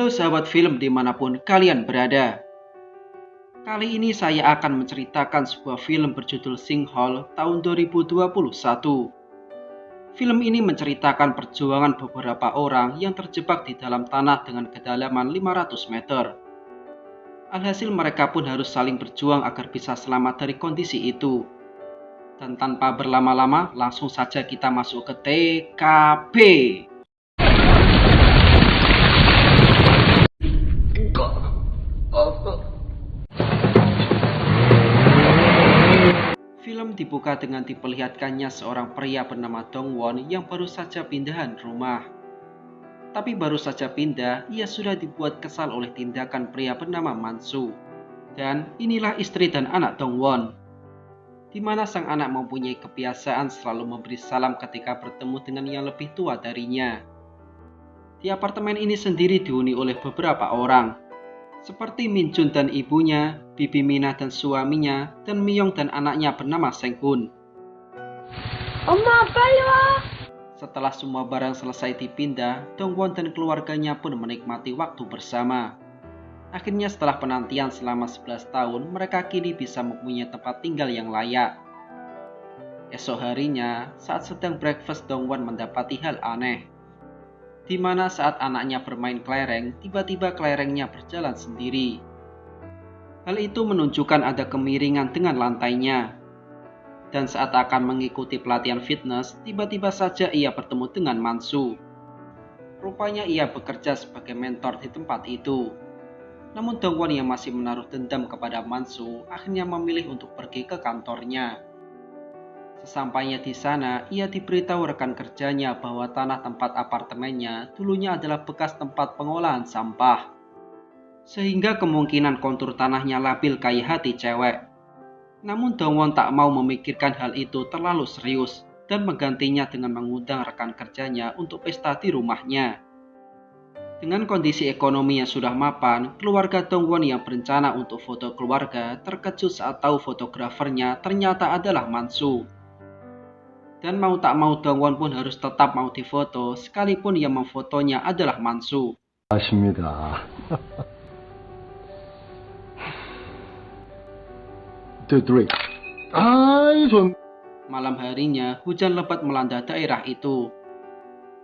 Halo sahabat film dimanapun kalian berada. Kali ini saya akan menceritakan sebuah film berjudul Sinkhole tahun 2021. Film ini menceritakan perjuangan beberapa orang yang terjebak di dalam tanah dengan kedalaman 500 meter. Alhasil mereka pun harus saling berjuang agar bisa selamat dari kondisi itu. Dan tanpa berlama-lama langsung saja kita masuk ke TKP. Film dibuka dengan diperlihatkannya seorang pria bernama Dongwon yang baru saja pindahan rumah. Tapi baru saja pindah, ia sudah dibuat kesal oleh tindakan pria bernama Mansu. Dan inilah istri dan anak Dongwon, di mana sang anak mempunyai kebiasaan selalu memberi salam ketika bertemu dengan yang lebih tua darinya. Di apartemen ini sendiri dihuni oleh beberapa orang, seperti Min Jun dan ibunya, Bibi Mina dan suaminya, dan Myung dan anaknya bernama Seng-hun. Oma, 빨리 와! Setelah semua barang selesai dipindah, Dongwon dan keluarganya pun menikmati waktu bersama. Akhirnya setelah penantian selama 11 tahun, mereka kini bisa mempunyai tempat tinggal yang layak. Esok harinya, saat sedang breakfast, Dongwon mendapati hal aneh, di mana saat anaknya bermain kelereng, tiba-tiba kelerengnya berjalan sendiri. Hal itu menunjukkan ada kemiringan dengan lantainya. Dan saat akan mengikuti pelatihan fitness, tiba-tiba saja ia bertemu dengan Mansu. Rupanya ia bekerja sebagai mentor di tempat itu. Namun Dongwon yang masih menaruh dendam kepada Mansu akhirnya memilih untuk pergi ke kantornya. Sesampainya di sana, ia diberitahu rekan kerjanya bahwa tanah tempat apartemennya dulunya adalah bekas tempat pengolahan sampah. Sehingga kemungkinan kontur tanahnya labil kayak hati cewek. Namun Dongwon tak mau memikirkan hal itu terlalu serius dan menggantinya dengan mengundang rekan kerjanya untuk pesta di rumahnya. Dengan kondisi ekonomi yang sudah mapan, keluarga Dongwon yang berencana untuk foto keluarga terkejut saat tahu fotografernya ternyata adalah Mansu. Dan mau tak mau Dongwon pun harus tetap mau difoto sekalipun yang memfotonya adalah Mansu. 아십니다. Malam harinya, hujan lebat melanda daerah itu.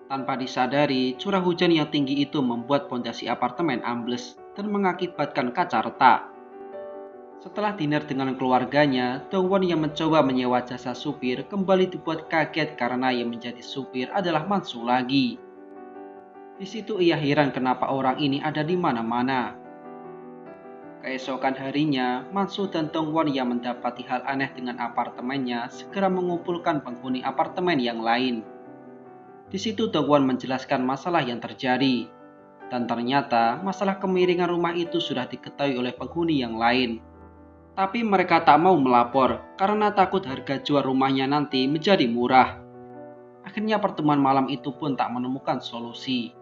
Tanpa disadari, curah hujan yang tinggi itu membuat pondasi apartemen ambles dan mengakibatkan kaca retak. Setelah dinner dengan keluarganya, Dongwon yang mencoba menyewa jasa supir kembali dibuat kaget karena yang menjadi supir adalah Mansu lagi. Di situ ia heran kenapa orang ini ada di mana-mana. Keesokan harinya, Mansu dan Dongwon yang mendapati hal aneh dengan apartemennya segera mengumpulkan penghuni apartemen yang lain. Di situ Dongwon menjelaskan masalah yang terjadi, dan ternyata masalah kemiringan rumah itu sudah diketahui oleh penghuni yang lain. Tapi mereka tak mau melapor karena takut harga jual rumahnya nanti menjadi murah. Akhirnya pertemuan malam itu pun tak menemukan solusi.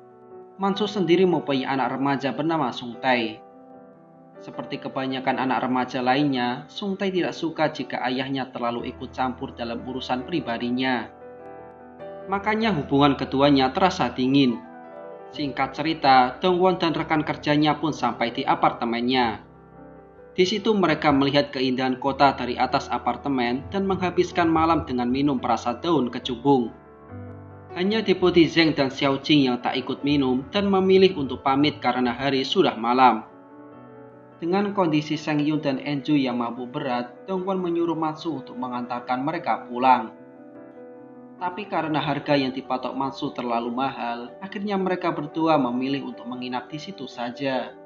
Mansu sendiri mempunyai anak remaja bernama Sung Tae. Seperti kebanyakan anak remaja lainnya, Sung Tae tidak suka jika ayahnya terlalu ikut campur dalam urusan pribadinya. Makanya hubungan keduanya terasa dingin. Singkat cerita, Dongwon dan rekan kerjanya pun sampai di apartemennya. Di situ mereka melihat keindahan kota dari atas apartemen dan menghabiskan malam dengan minum perasa daun kecubung. Hanya Deputi Zeng dan Xiao Jing yang tak ikut minum dan memilih untuk pamit karena hari sudah malam. Dengan kondisi Seng Yun dan Enju yang mabuk berat, Dongwon menyuruh Mansu untuk mengantarkan mereka pulang. Tapi karena harga yang dipatok Mansu terlalu mahal, akhirnya mereka berdua memilih untuk menginap di situ saja.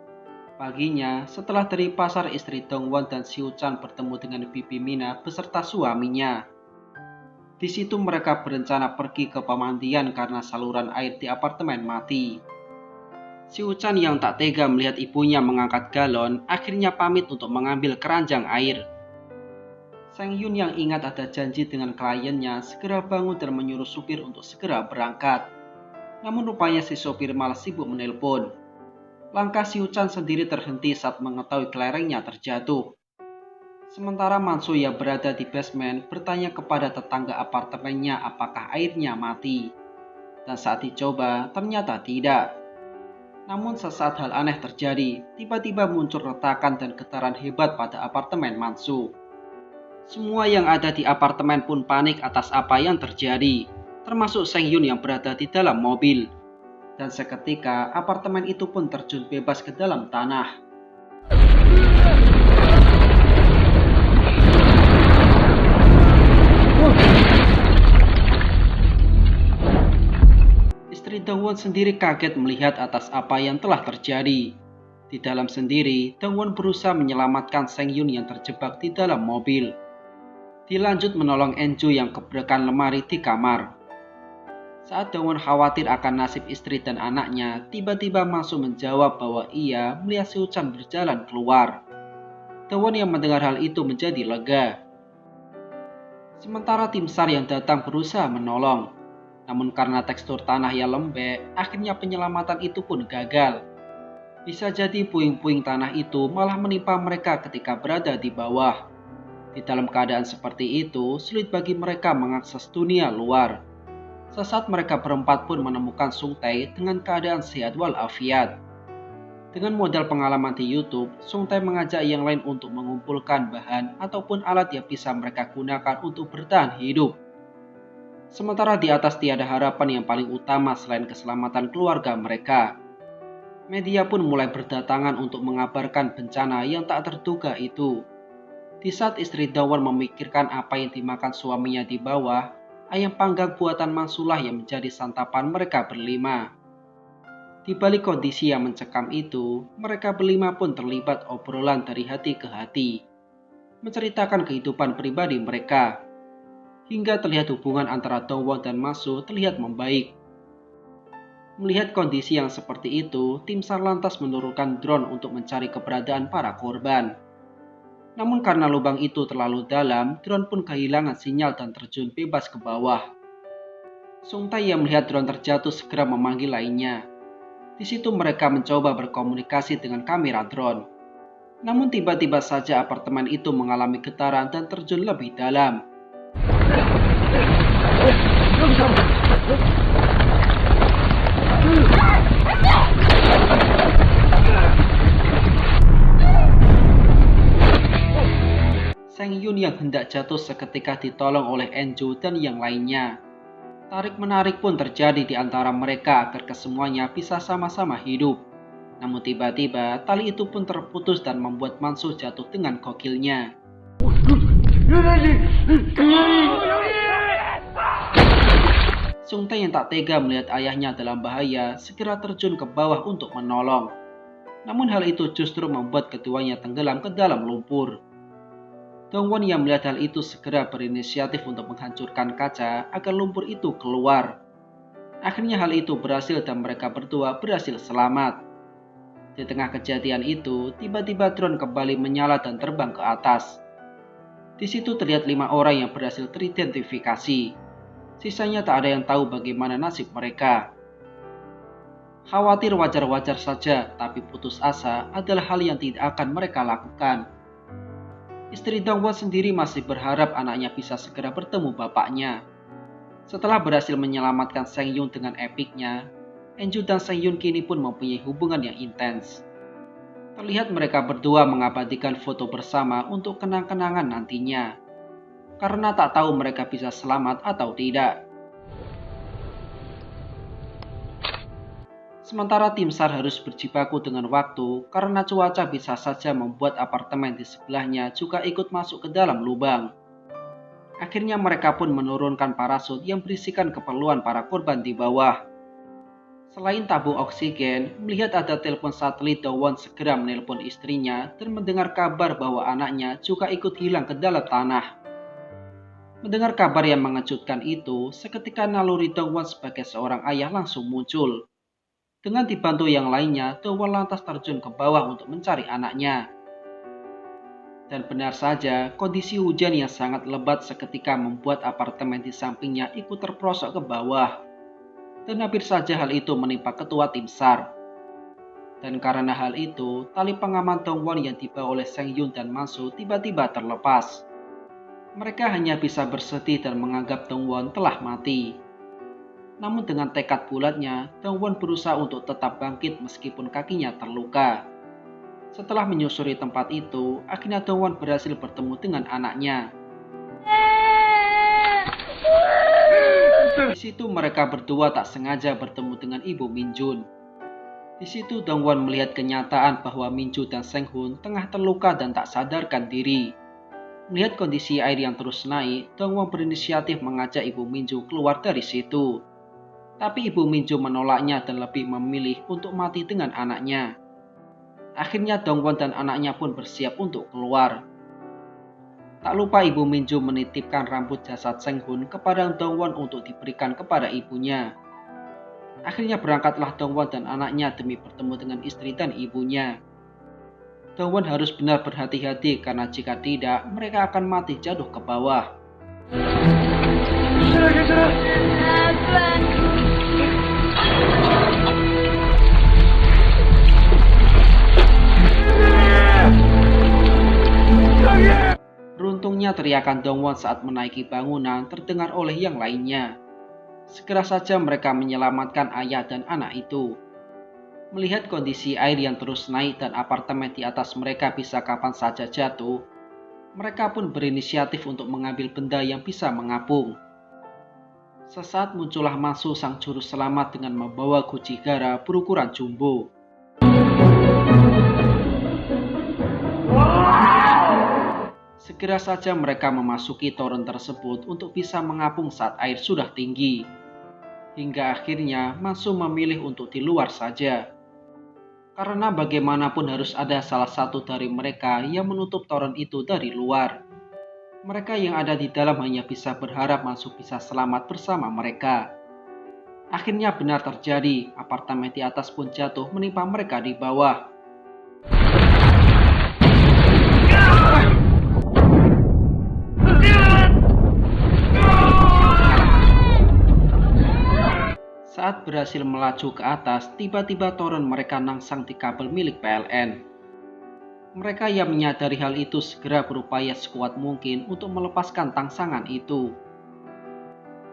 Paginya, setelah dari pasar, istri Dongwon dan Siu Chan bertemu dengan Bibi Mina beserta suaminya. Di situ mereka berencana pergi ke pemandian karena saluran air di apartemen mati. Siu Chan yang tak tega melihat ibunya mengangkat galon, akhirnya pamit untuk mengambil keranjang air. Seng Yun yang ingat ada janji dengan kliennya segera bangun dan menyuruh supir untuk segera berangkat. Namun rupanya si sopir malah sibuk menelpon. Langkah Siu Chan sendiri terhenti saat mengetahui kelerengnya terjatuh. Sementara Mansu yang berada di basement bertanya kepada tetangga apartemennya apakah airnya mati. Dan saat dicoba, ternyata tidak. Namun sesaat hal aneh terjadi, tiba-tiba muncul retakan dan getaran hebat pada apartemen Mansu. Semua yang ada di apartemen pun panik atas apa yang terjadi, termasuk Seng Yun yang berada di dalam mobil. Dan seketika apartemen itu pun terjun bebas ke dalam tanah. Istri Dongwon sendiri kaget melihat atas apa yang telah terjadi. Di dalam sendiri, Dongwon berusaha menyelamatkan Seng Yun yang terjebak di dalam mobil. Dilanjut menolong Enju yang kebrekan lemari di kamar. Saat Dongwon khawatir akan nasib istri dan anaknya, tiba-tiba Mansu menjawab bahwa ia melihat Si Huchan berjalan keluar. Dongwon yang mendengar hal itu menjadi lega. Sementara tim SAR yang datang berusaha menolong. Namun karena tekstur tanah yang lembek, akhirnya penyelamatan itu pun gagal. Bisa jadi puing-puing tanah itu malah menimpa mereka ketika berada di bawah. Di dalam keadaan seperti itu, sulit bagi mereka mengakses dunia luar. Sesaat mereka berempat pun menemukan Sung Tae dengan keadaan sehat walafiat. Dengan modal pengalaman di YouTube, Sung Tae mengajak yang lain untuk mengumpulkan bahan ataupun alat yang bisa mereka gunakan untuk bertahan hidup. Sementara di atas tiada harapan yang paling utama selain keselamatan keluarga mereka. Media pun mulai berdatangan untuk mengabarkan bencana yang tak terduga itu. Di saat istri Dongwon memikirkan apa yang dimakan suaminya di bawah, ayam panggang buatan Mansulah yang menjadi santapan mereka berlima. Di balik kondisi yang mencekam itu, mereka berlima pun terlibat obrolan dari hati ke hati, menceritakan kehidupan pribadi mereka. Hingga terlihat hubungan antara Dongwon dan Mansu terlihat membaik. Melihat kondisi yang seperti itu, tim SAR lantas menurunkan drone untuk mencari keberadaan para korban. Namun karena lubang itu terlalu dalam, drone pun kehilangan sinyal dan terjun bebas ke bawah. Sung Tae yang melihat drone terjatuh segera memanggil lainnya. Di situ mereka mencoba berkomunikasi dengan kamera drone. Namun tiba-tiba saja apartemen itu mengalami getaran dan terjun lebih dalam. Seng Yun yang hendak jatuh seketika ditolong oleh Enju dan yang lainnya. Tarik-menarik pun terjadi di antara mereka agar kesemuanya bisa sama-sama hidup. Namun tiba-tiba tali itu pun terputus dan membuat Mansu jatuh dengan gokilnya. Sung Tae yang tak tega melihat ayahnya dalam bahaya segera terjun ke bawah untuk menolong. Namun hal itu justru membuat keduanya tenggelam ke dalam lumpur. Dongwon yang melihat hal itu segera berinisiatif untuk menghancurkan kaca agar lumpur itu keluar. Akhirnya hal itu berhasil dan mereka berdua berhasil selamat. Di tengah kejadian itu, tiba-tiba drone kembali menyala dan terbang ke atas. Di situ terlihat 5 orang yang berhasil teridentifikasi. Sisanya tak ada yang tahu bagaimana nasib mereka. Khawatir wajar-wajar saja, tapi putus asa adalah hal yang tidak akan mereka lakukan. Istri Dongwon sendiri masih berharap anaknya bisa segera bertemu bapaknya. Setelah berhasil menyelamatkan Seng Yun dengan epiknya, Enju dan Seng Yun kini pun mempunyai hubungan yang intens. Terlihat mereka berdua mengabadikan foto bersama untuk kenang-kenangan nantinya. Karena tak tahu mereka bisa selamat atau tidak. Sementara tim SAR harus berjibaku dengan waktu karena cuaca bisa saja membuat apartemen di sebelahnya juga ikut masuk ke dalam lubang. Akhirnya mereka pun menurunkan parasut yang berisikan keperluan para korban di bawah. Selain tabung oksigen, melihat ada telepon satelit, Dongwon segera menelpon istrinya dan mendengar kabar bahwa anaknya juga ikut hilang ke dalam tanah. Mendengar kabar yang mengejutkan itu, seketika naluri Dongwon sebagai seorang ayah langsung muncul. Dengan dibantu yang lainnya, Dongwon lantas terjun ke bawah untuk mencari anaknya. Dan benar saja, kondisi hujan yang sangat lebat seketika membuat apartemen di sampingnya ikut terperosok ke bawah. Dan hampir saja hal itu menimpa ketua tim SAR. Dan karena hal itu, tali pengaman Dongwon yang dibawa oleh Seng Yun dan Mansu tiba-tiba terlepas. Mereka hanya bisa bersedih dan menganggap Dongwon telah mati. Namun dengan tekad bulatnya, Dongwon berusaha untuk tetap bangkit meskipun kakinya terluka. Setelah menyusuri tempat itu, akhirnya Dongwon berhasil bertemu dengan anaknya. Di situ mereka berdua tak sengaja bertemu dengan ibu Minjun. Di situ Dongwon melihat kenyataan bahwa Minju dan Senghun tengah terluka dan tak sadarkan diri. Melihat kondisi air yang terus naik, Dongwon berinisiatif mengajak ibu Minju keluar dari situ. Tapi ibu Minju menolaknya dan lebih memilih untuk mati dengan anaknya. Akhirnya Dongwon dan anaknya pun bersiap untuk keluar. Tak lupa ibu Minju menitipkan rambut jasad Senghun kepada Dongwon untuk diberikan kepada ibunya. Akhirnya berangkatlah Dongwon dan anaknya demi bertemu dengan istri dan ibunya. Dongwon harus benar berhati-hati karena jika tidak, mereka akan mati jatuh ke bawah. Beruntungnya teriakan Dongwon saat menaiki bangunan terdengar oleh yang lainnya. Segera saja mereka menyelamatkan ayah dan anak itu. Melihat kondisi air yang terus naik dan apartemen di atas mereka bisa kapan saja jatuh, mereka pun berinisiatif untuk mengambil benda yang bisa mengapung. Sesaat muncullah Masu sang juru selamat dengan membawa guci gara berukuran jumbo. Segera saja mereka memasuki toren tersebut untuk bisa mengapung saat air sudah tinggi. Hingga akhirnya Masu memilih untuk di luar saja. Karena bagaimanapun harus ada salah satu dari mereka yang menutup toren itu dari luar. Mereka yang ada di dalam hanya bisa berharap Masu bisa selamat bersama mereka. Akhirnya benar terjadi, apartemen di atas pun jatuh menimpa mereka di bawah. Saat berhasil melaju ke atas, tiba-tiba toren mereka nangsang di kabel milik PLN. Mereka yang menyadari hal itu segera berupaya sekuat mungkin untuk melepaskan tangsangan itu.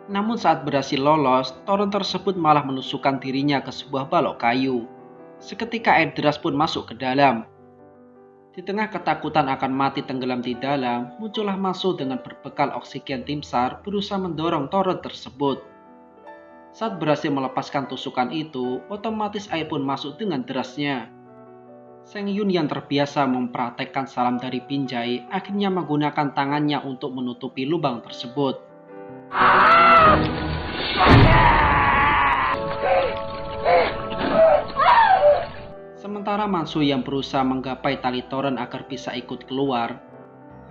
Namun saat berhasil lolos, toren tersebut malah menusukkan dirinya ke sebuah balok kayu. Seketika air deras pun masuk ke dalam. Di tengah ketakutan akan mati tenggelam di dalam, muncullah Masu dengan berbekal oksigen tim SAR berusaha mendorong toren tersebut. Saat berhasil melepaskan tusukan itu, otomatis air pun masuk dengan derasnya. Sengyun yang terbiasa mempraktekkan salam dari Pinjai akhirnya menggunakan tangannya untuk menutupi lubang tersebut. Sementara Mansu yang berusaha menggapai tali toren agar bisa ikut keluar,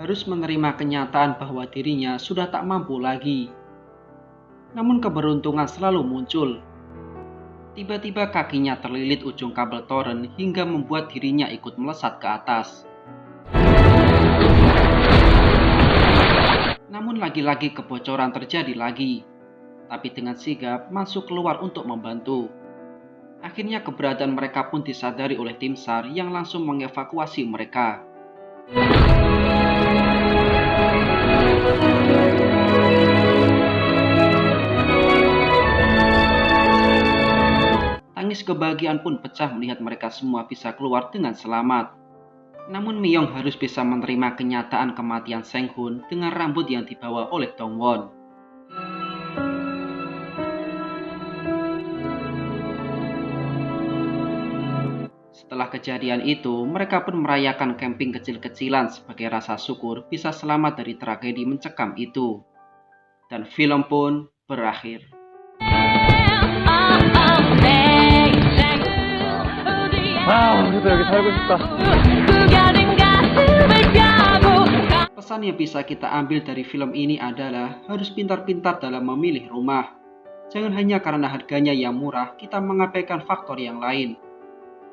harus menerima kenyataan bahwa dirinya sudah tak mampu lagi. Namun keberuntungan selalu muncul. Tiba-tiba kakinya terlilit ujung kabel toren hingga membuat dirinya ikut melesat ke atas. Namun lagi-lagi kebocoran terjadi lagi. Tapi dengan sigap masuk keluar untuk membantu. Akhirnya keberadaan mereka pun disadari oleh tim SAR yang langsung mengevakuasi mereka. Tangis kebahagiaan pun pecah melihat mereka semua bisa keluar dengan selamat. Namun Miyong harus bisa menerima kenyataan kematian Senghun dengan rambut yang dibawa oleh Dongwon. Setelah kejadian itu, mereka pun merayakan camping kecil-kecilan sebagai rasa syukur bisa selamat dari tragedi mencekam itu. Dan film pun berakhir. Pesan yang bisa kita ambil dari film ini adalah harus pintar-pintar dalam memilih rumah. Jangan hanya karena harganya yang murah kita mengabaikan faktor yang lain.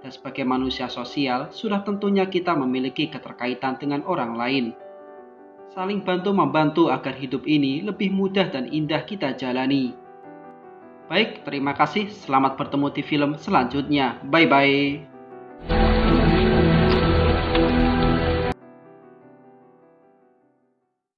Dan sebagai manusia sosial, sudah tentunya kita memiliki keterkaitan dengan orang lain. Saling bantu-membantu agar hidup ini lebih mudah dan indah kita jalani. Baik, terima kasih. Selamat bertemu di film selanjutnya. Bye-bye.